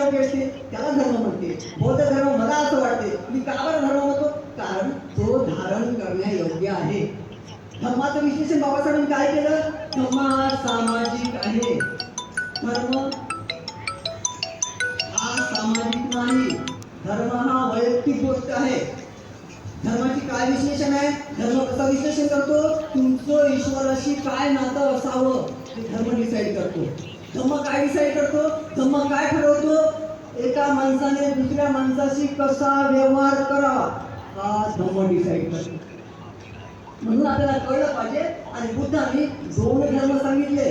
आरोग्य असते त्याला धर्म म्हणते. बौद्ध धर्म मला असं वाटते मी का बरं धर्म म्हणतो, कारण तो धारण करण्यायोग्य आहे. धर्माचं विश्लेषण बाबासाहेबांनी काय केलं, धर्म हा सामाजिक आहे. धर्म हा सामाजिक नाही, धर्म हा वैयक्तिक गोष्ट आहे. धर्माची काय विश्लेषण आहे, धर्म कसा विश्लेषण करतो, तुमचं ईश्वराशी काय नातं असावं ते धर्म डिसाईड करतो. धर्म काय डिसाईड करतो, धर्म काय ठरवतो, एका माणसाने दुसऱ्या माणसाशी कसा व्यवहार करावा हा धर्म डिसाईड करतो. म्हणून आपल्याला कळलं पाहिजे. आणि बुद्धाने दोन धर्म सांगितले.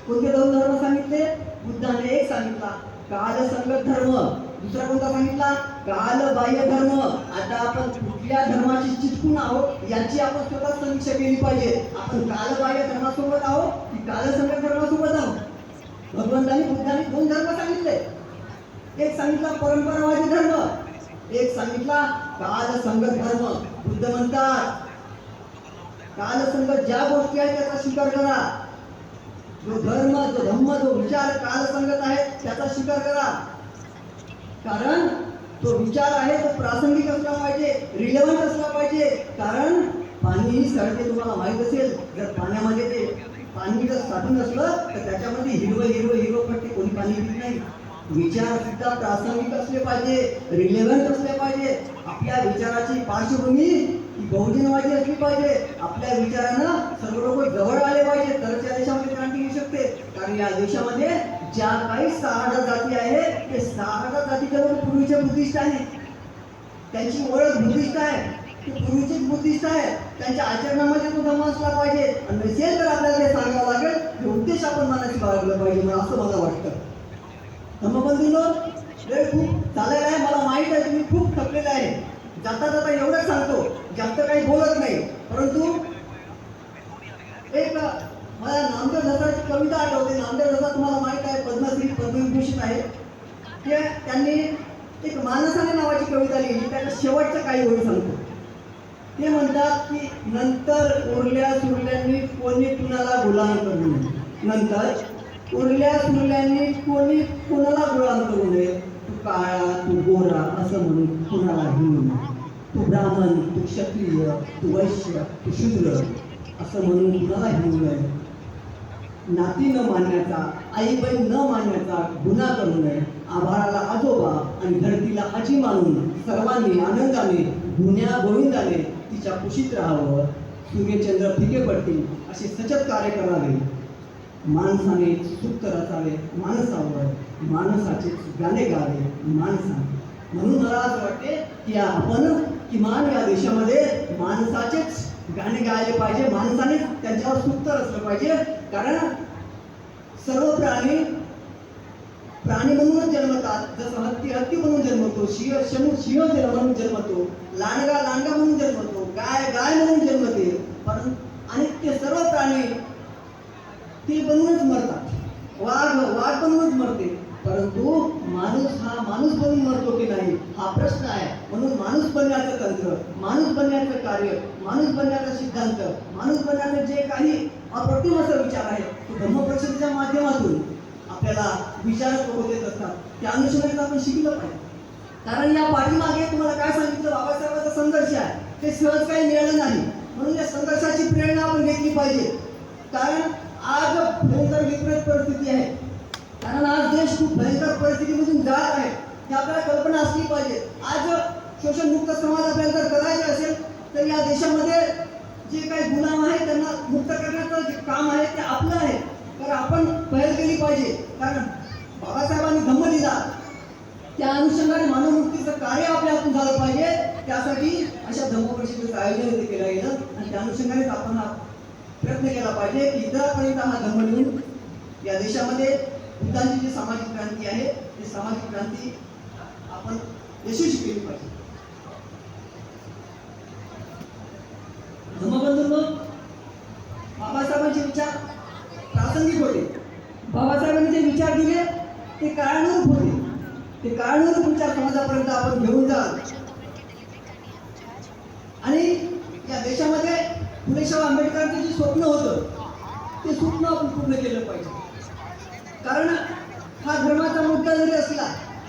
कोणते दोन धर्म सांगितले, बुद्धाने एक सांगितला कालसंगत धर्म, दुसरा कोणता सांगितला कालबाह्य धर्म. आता आपण कुठल्या धर्माची चिटकून आहोत याची आपण स्वतः समीक्षा केली पाहिजे. आपण कालबाह्य धर्मासोबत आहोत की कालसंगत धर्मासोबत आहोत. भगवंतांनी बुद्धाने दोन धर्म सांगितले. एक सांगितला परंपरावादी धर्म, एक सांगितला कालसंगत धर्म. बुद्ध म्हणतात कालसंगत ज्या गोष्टी आहेत त्याचा स्वीकार करा. जो धर्म, जो धम्म, जो विचार कालसंगत आहे त्याचा स्वीकार करा. कारण तो विचार आहे तो प्रासंगिक असला पाहिजे, रिलेव्हंट असला पाहिजे. कारण पाणीही सळते, तुम्हाला माहित असेल. जर पाण्यामध्ये ते पाणी जर साठून असलं तर त्याच्यामध्ये हिरवं पडते, कोणी पाणी पित नाही. विचार सुद्धा प्रासंगिक असले पाहिजे, रिलेव्हंट असले पाहिजे. आपल्या विचाराची पार्श्वभूमी ही बहुजनवादी असली पाहिजे. आपल्या विचारानं सर्व लोक जवळ आले पाहिजे, तरच या देशामध्ये क्रांती येऊ शकते. कारण या देशामध्ये ज्या काही 6,000 जाती आहेत ते 6,000 जातीच्या लोक पूर्वीचे बुद्धिस्ट आहेत. त्यांची ओळख बुद्धिस्ट आहे, ते पूर्वीचेच बुद्धिस्ट आहे. त्यांच्या आचरणामध्ये तो धर्म असला पाहिजे. आणि नसेल तर आपल्याला ते सांगावं लागेल, हे उद्देश आपण मनाशी बाळगलं पाहिजे, मला असं मला वाटतं. धर्मबंधूंनो, वेळ खूप झालेला आहे, मला माहीत आहे तुम्ही खूप थकलेले आहे. जाता जाता एवढंच सांगतो, जास्त काही बोलत नाही. परंतु एक मला नामदेव दत्ताची कविता आठवते. नामदेव दत्ता तुम्हाला माहीत आहे पद्मश्री पद्मविभूषित आहे. ते त्यांनी एक मानसाने नावाची कविता लिहिली. त्याच्या शेवटच्या काही ओळी सांगतो. ते म्हणतात की नंतर उरल्या सुरल्यांनी कोणी कुणाला गुलाम करू नये. नंतर उरल्या सुरल्यांनी कोणी कुणाला गुलाम करू नये. तू काळा, तू गोरा असं म्हणून कुणाला हिंडू नये. तू ब्राह्मण, तू क्षत्रिय, तू वैश्य, तू शूद्र असं म्हणून कुणाला हिंडू नये. नाती न मानण्याचा, आई बहीण न मानण्याचा गुन्हा करू नये. आभाळाला आजोबा आणि धरतीला आजी मानून सर्वांनी आनंदाने गुण्या गोविंदाने तिच्या कुशीत राहावं. सूर्यचंद्र फिके पडतील असे सचत कार्य करावे. माणसाने सुप्त रचावे माणसावर, माणसाचे गाणे गावे माणसाने. म्हणून मला असं वाटते की आपण किमान या देशामध्ये माणसाचेच गाणे गायले पाहिजे, माणसाने त्यांच्यावर सुप्त असलं पाहिजे. कारण सर्व प्राणी म्हणूनच जन्मतात. जसं हत्ती म्हणून जन्मतो, सिंह म्हणून जन्मतो, लांडगा म्हणून जन्मतो, गाय म्हणून जन्मते. पण आणि ते सर्व प्राणी ते बनूनच मरतात. वाघ बनूनच मरते. परंतु माणूस हा माणूस बनून मरतो की नाही हा प्रश्न आहे. म्हणून माणूस बनण्याचं तंत्र, माणूस बनण्याचं कार्य, माणूस बनण्याचा सिद्धांत, माणूस बनण्याचं जे काही अप्रतिम असा विचार आहे तो धम्मपरिषदेच्या माध्यमातून आपल्याला विचारक लोक देत असतात. त्या अनुषंगाने आपण शिकलं पाहिजे. कारण या पाठीमागे तुम्हाला काय सांगितलं, बाबासाहेबांचा संघर्ष आहे, ते सहज काही मिळालं नाही. म्हणून या संघर्षाची प्रेरणा आपण घेतली पाहिजे. कारण आज भयंकर विपरीत परिस्थिती आहे. कारण आज देश खूप भयंकर परिस्थितीमधून जात आहे, ही आपल्याला कल्पना असली पाहिजे. आज शोषणमुक्त समाज आपल्याला जर करायचे असेल तर या देशामध्ये जे काही गुलाम आहेत त्यांना मुक्त करण्याचं जे काम आहे ते आपलं आहे. तर आपण पहल केली पाहिजे. कारण बाबासाहेबांनी धम्म दिला, त्या अनुषंगाने मानवमुक्तीचं कार्य आपल्या हातून झालं पाहिजे. त्यासाठी अशा धम्मपरिषदेचं आयोजन इथे केलं गेलं आणि त्या अनुषंगानेच आपण हा प्रयत्न केला पाहिजे की इतरांपर्यंत हा धम्म नेऊन या देशामध्ये बुद्धांची जी सामाजिक क्रांती आहे ती सामाजिक क्रांती आपण यशस्वी केली पाहिजे. धम्मबंधूंनो, बाबासाहेबांचे विचार प्रासंगिक होते. बाबासाहेबांनी जे विचार दिले ते काळानुरूप होते. ते काळानुरूप विचार समाजापर्यंत आपण घेऊन जाल. आणि या देशामध्ये फुले शाहू आंबेडकरांचं जे स्वप्न होतं ते स्वप्न आपण पूर्ण केलं पाहिजे. कारण हा धर्माचा मुद्दा जरी असला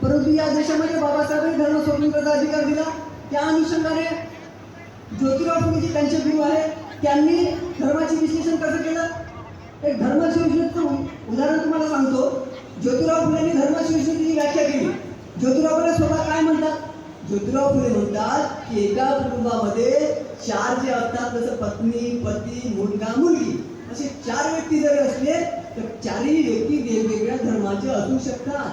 परंतु या देशामध्ये बाबासाहेबांनी धर्म स्वतंत्रता अधिकार दिला. त्या अनुषंगाने ज्योतिराव फुलेजी त्यांचे गुरु आहे, त्यांनी धर्माचे विश्लेषण कसं केलं. एक धर्मविश्लेषणाचं उदाहरण तुम्हाला सांगतो. ज्योतिराव फुलेंनी धर्मविश्लेषणाची व्याख्या केली. ज्योतिराव फुले स्वतः काय म्हणतात. ज्योतिराव फुले म्हणतात की एका कुटुंबामध्ये 4 जे असतात, जसं पत्नी, पती, मुलगा, मुलगी, असे 4 व्यक्ती जरी असले तर 4ही व्यक्ती वेगवेगळ्या धर्माचे असू शकतात.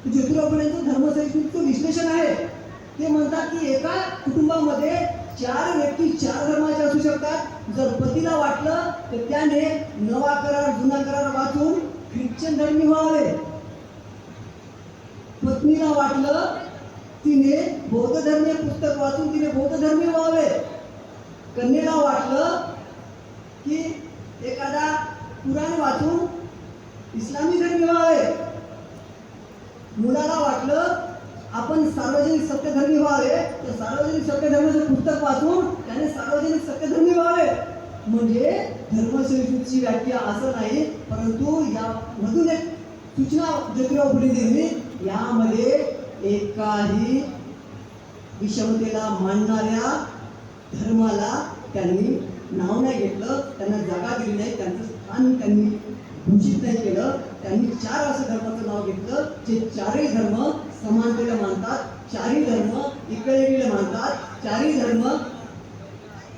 ज्योतिराव फुलेंचं धर्मसहिष्णुतेचं विश्लेषण आहे. ते म्हणतात की एका कुटुंबामध्ये 4 व्यक्ती 4 धर्माचे असू शकतात. जर पतीला वाटलं तर त्याने नवा करार जुना करार वाचून ख्रिश्चन धर्मी व्हावे. पत्नीला वाटलं तिने बौद्ध धर्मीय पुस्तक वाचून तिने बौद्ध धर्मी व्हावे. कन्येला वाटलं की एखादा कुराण वाचून इस्लामी धर्मी व्हावे. मुलाला वाटलं आपण सार्वजनिक सत्यधर्मी व्हावे, तर सार्वजनिक सत्यधर्माचं पुस्तक वाचून त्याने सार्वजनिक सत्यधर्मी व्हावे. म्हणजे धर्मसहिष्णुतेची व्याख्या असं नाही, परंतु यामधून एक सूचना ज्योतिराव फुले दिली. यामध्ये एकाही विषमतेला मानणाऱ्या धर्माला त्यांनी नाव नाही घेतलं, त्यांना जागा दिली नाही, त्यांचं स्थान त्यांनी घोषित नाही केलं. त्यांनी 4 असं धर्माचं नाव घेतलं जे 4ही धर्म समानतेला मानतात, 4ही धर्म इक्वॅलिटीला मानतात, 4ही धर्म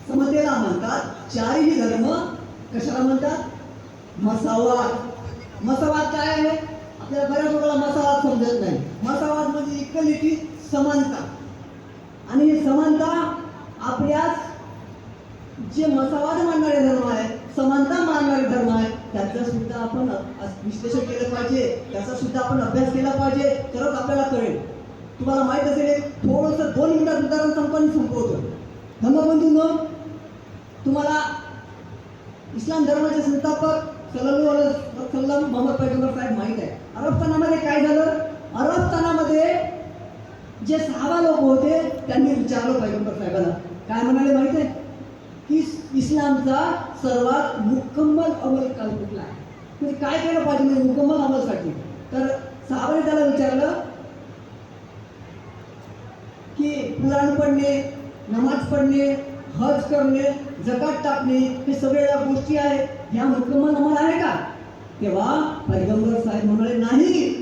समतेला मानतात, 4ही धर्म कशाला म्हणतात. मसावाद. मसावाद काय आहे. आपल्याला बऱ्याच लोकांना मसावाद समजत नाही. मसावाद म्हणजे इक्वॅलिटी, समानता. आणि ही समानता आपल्याच जे मसावाद मानणारे धर्म आहे, समानता मानणारे धर्म आहे, त्याचं सुद्धा आपण विश्लेषण केलं पाहिजे, त्याचा सुद्धा आपण अभ्यास केला पाहिजे, तरच आपल्याला कळेल. तुम्हाला माहित असेल एक थोडंसं 2 मिनिटात उदाहरण संपवतो. धर्मबंधूंनो, तुम्हाला इस्लाम धर्माचे संस्थापक सल्लल्लाहु अलैहि वसल्लम मोहम्मद पैगंबर साहेब माहीत आहे. अरबस्थानामध्ये काय झालं. अरबस्थानामध्ये जे सहाबा लोक होते त्यांनी विचारलं पैगंबर साहेबांना, काय म्हणाले माहित आहे की इस्लामचा सर्वात मुकम्मल अमल कुठला आहे, म्हणजे काय केलं पाहिजे म्हणजे मुकम्मल अमलसाठी. तर सहाबाने त्याला विचारलं की कुराण पढणे, नमाज पढणे, हज करणे, जकात टाकणे, हे सगळ्या गोष्टी आहेत, ह्या मुकम्मल अमल आहे का. तेव्हा पैगंबर साहेब म्हणाले नाही.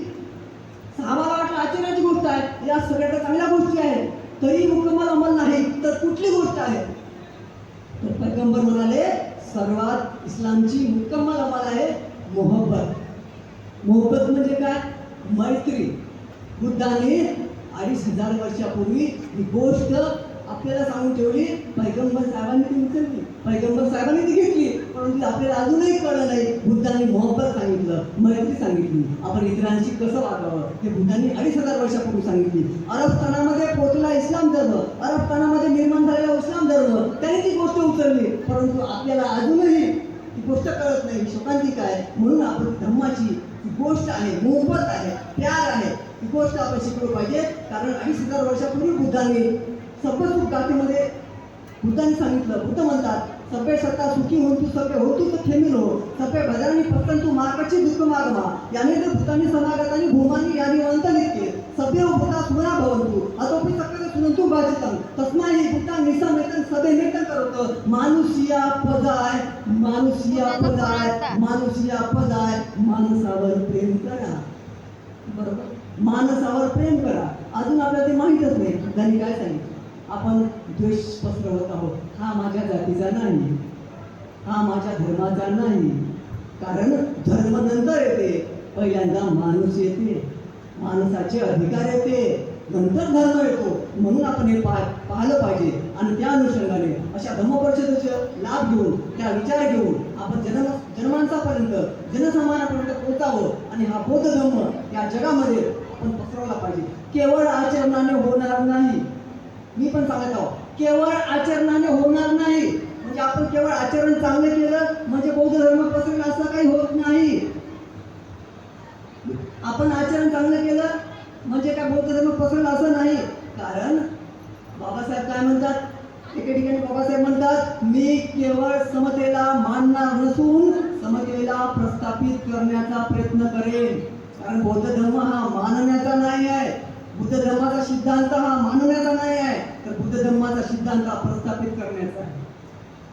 सहाबाला वाटलं आश्चर्याची गोष्ट आहे, या सगळ्या चांगल्या गोष्टी आहेत, तरी मुकम्मल अमल नाही, तर कुठली गोष्ट आहे. तर पैगंबर म्हणाले सर्वात इस्लामची मुकम्मल अमल आहे मोहब्बत. मोहब्बत म्हणजे काय. मैत्री. बुद्धाने 2500 वर्षापूर्वी ही गोष्ट आपल्याला सांगून ठेवली. पैगंबर साहेबांनी ती उचलली, पैगंबर साहेबांनी ती घेतली, परंतु आपल्याला अजूनही कळलं नाही. बुद्धांनी मोहब्बत सांगितलं, मैत्री सांगितली, आपण इतरांशी कसं वागावं हे बुद्धांनी 2500 वर्षापूर्वी सांगितली. अरबस्थानामध्ये पोचला इस्लाम धर्म, अरबस्थानामध्ये निर्माण झालेला इस्लाम धर्म, त्यांनी ती गोष्ट उचलली, परंतु आपल्याला अजूनही ती गोष्ट कळत नाही. शोकांतिक आहे. म्हणून आपण धर्माची गोष्ट आहे, मोहब्बत आहे, प्यार आहे, ही गोष्ट आपण शिकलो पाहिजे. कारण 2500 वर्षापूर्वी बुद्धांनी सभ्य गाथेमध्ये बुद्धांनी सांगितलं. बुद्ध म्हणतात सभ्य सत्ता सुखी होऊन तू सभ्य होतू तर खेमील हो, सभ्य भजनानी पसंतू मार्गाची दुःख मागमा, याने तर भूतांनी समागतांनी भूमानी यानी वंत नित्य सभ्य भूता सुना भवंतु अतोपी सत्य सुनंतू भाजितं तस्माही भूता निसमेतन सभे नेतन करत. मानुषिया पदाय, मानुषिया पदाय, मानुषिया पदाय, माणसावर प्रेम करा. बरोबर, माणसावर प्रेम करा. अजून आपल्याला ते माहीतच नाही. त्यांनी काय सांगितलं. आपण द्वेष पसरवत आहोत. हा माझ्या जातीचा नाही, हा माझ्या धर्माचा नाही. कारण धर्म नंतर येते, पहिल्यांदा माणूस येते, माणसाचे अधिकार येते, नंतर धर्म येतो. म्हणून आपण हे पाहिलं पाहिजे. आणि त्या अनुषंगाने अशा धम्मपरिषदेचे लाभ घेऊन, त्या विचार घेऊन आपण जनमानसापर्यंत, जनसामान्यापर्यंत पोहोचावं आणि हा बौद्ध धर्म या जगामध्ये आपण पसरवला पाहिजे. केवळ आचरणाने होणार नाही. मी पण सांगत आहोत, केवळ आचरणाने होणार नाही. म्हणजे आपण केवळ आचरण चांगलं केलं म्हणजे बौद्ध धर्म पसरेल असं काही होत नाही. आपण आचरण चांगलं केलं म्हणजे काय बौद्ध धर्म पसरेल असं नाही. कारण बाबासाहेब काय म्हणतात, एके ठिकाणी बाबासाहेब म्हणतात मी केवळ समतेला मानणार नसून समतेला प्रस्थापित करण्याचा प्रयत्न करेन. कारण बौद्ध धर्म हा मानण्याचा नाही आहे, सिद्धांत हा मानण्याचा नाही आहे, तर बुद्ध धर्माचा सिद्धांत हा प्रस्थापित करण्याचा आहे.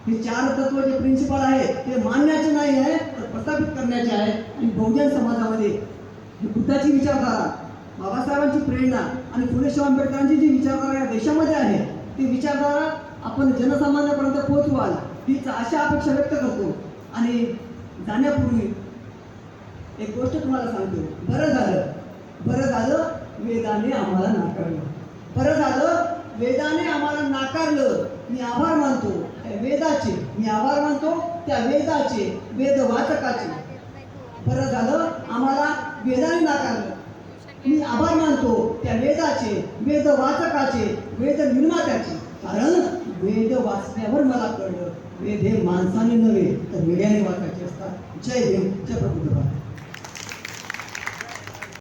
हे 4 तत्व जे प्रिन्सिपल आहेत ते मानण्याचे नाही आहे, तर प्रस्थापित करण्याचे आहे. आणि बहुजन समाजामध्ये ही बुद्धाची विचारधारा, बाबासाहेबांची प्रेरणा आणि फुले शाहू आंबेडकरांची जी विचारधारा या देशामध्ये आहे, ती विचारधारा आपण जनसामान्यापर्यंत पोहोचवाल हीच आशा अपेक्षा व्यक्त करतो. आणि जाण्यापूर्वी एक गोष्ट तुम्हाला सांगतो. बरं झालं वेदाने आम्हाला नाकारलं. बरं झालं वेदाने आम्हाला नाकारलं. मी आभार मानतो त्या वेदाचे, मी आभार मानतो त्या वेदाचे, वेदवाचकाचे. बरं झालं आम्हाला वेदाने नाकारलं. मी आभार मानतो त्या वेदाचे, वेदवाचकाचे, वेद निर्मात्याचे. कारण वेद वाचल्यावर मला कळलं वेद हे माणसाने नव्हे तर वेड्याने वाचायचे असतात. जय भीम, जय प्रभुदेवा.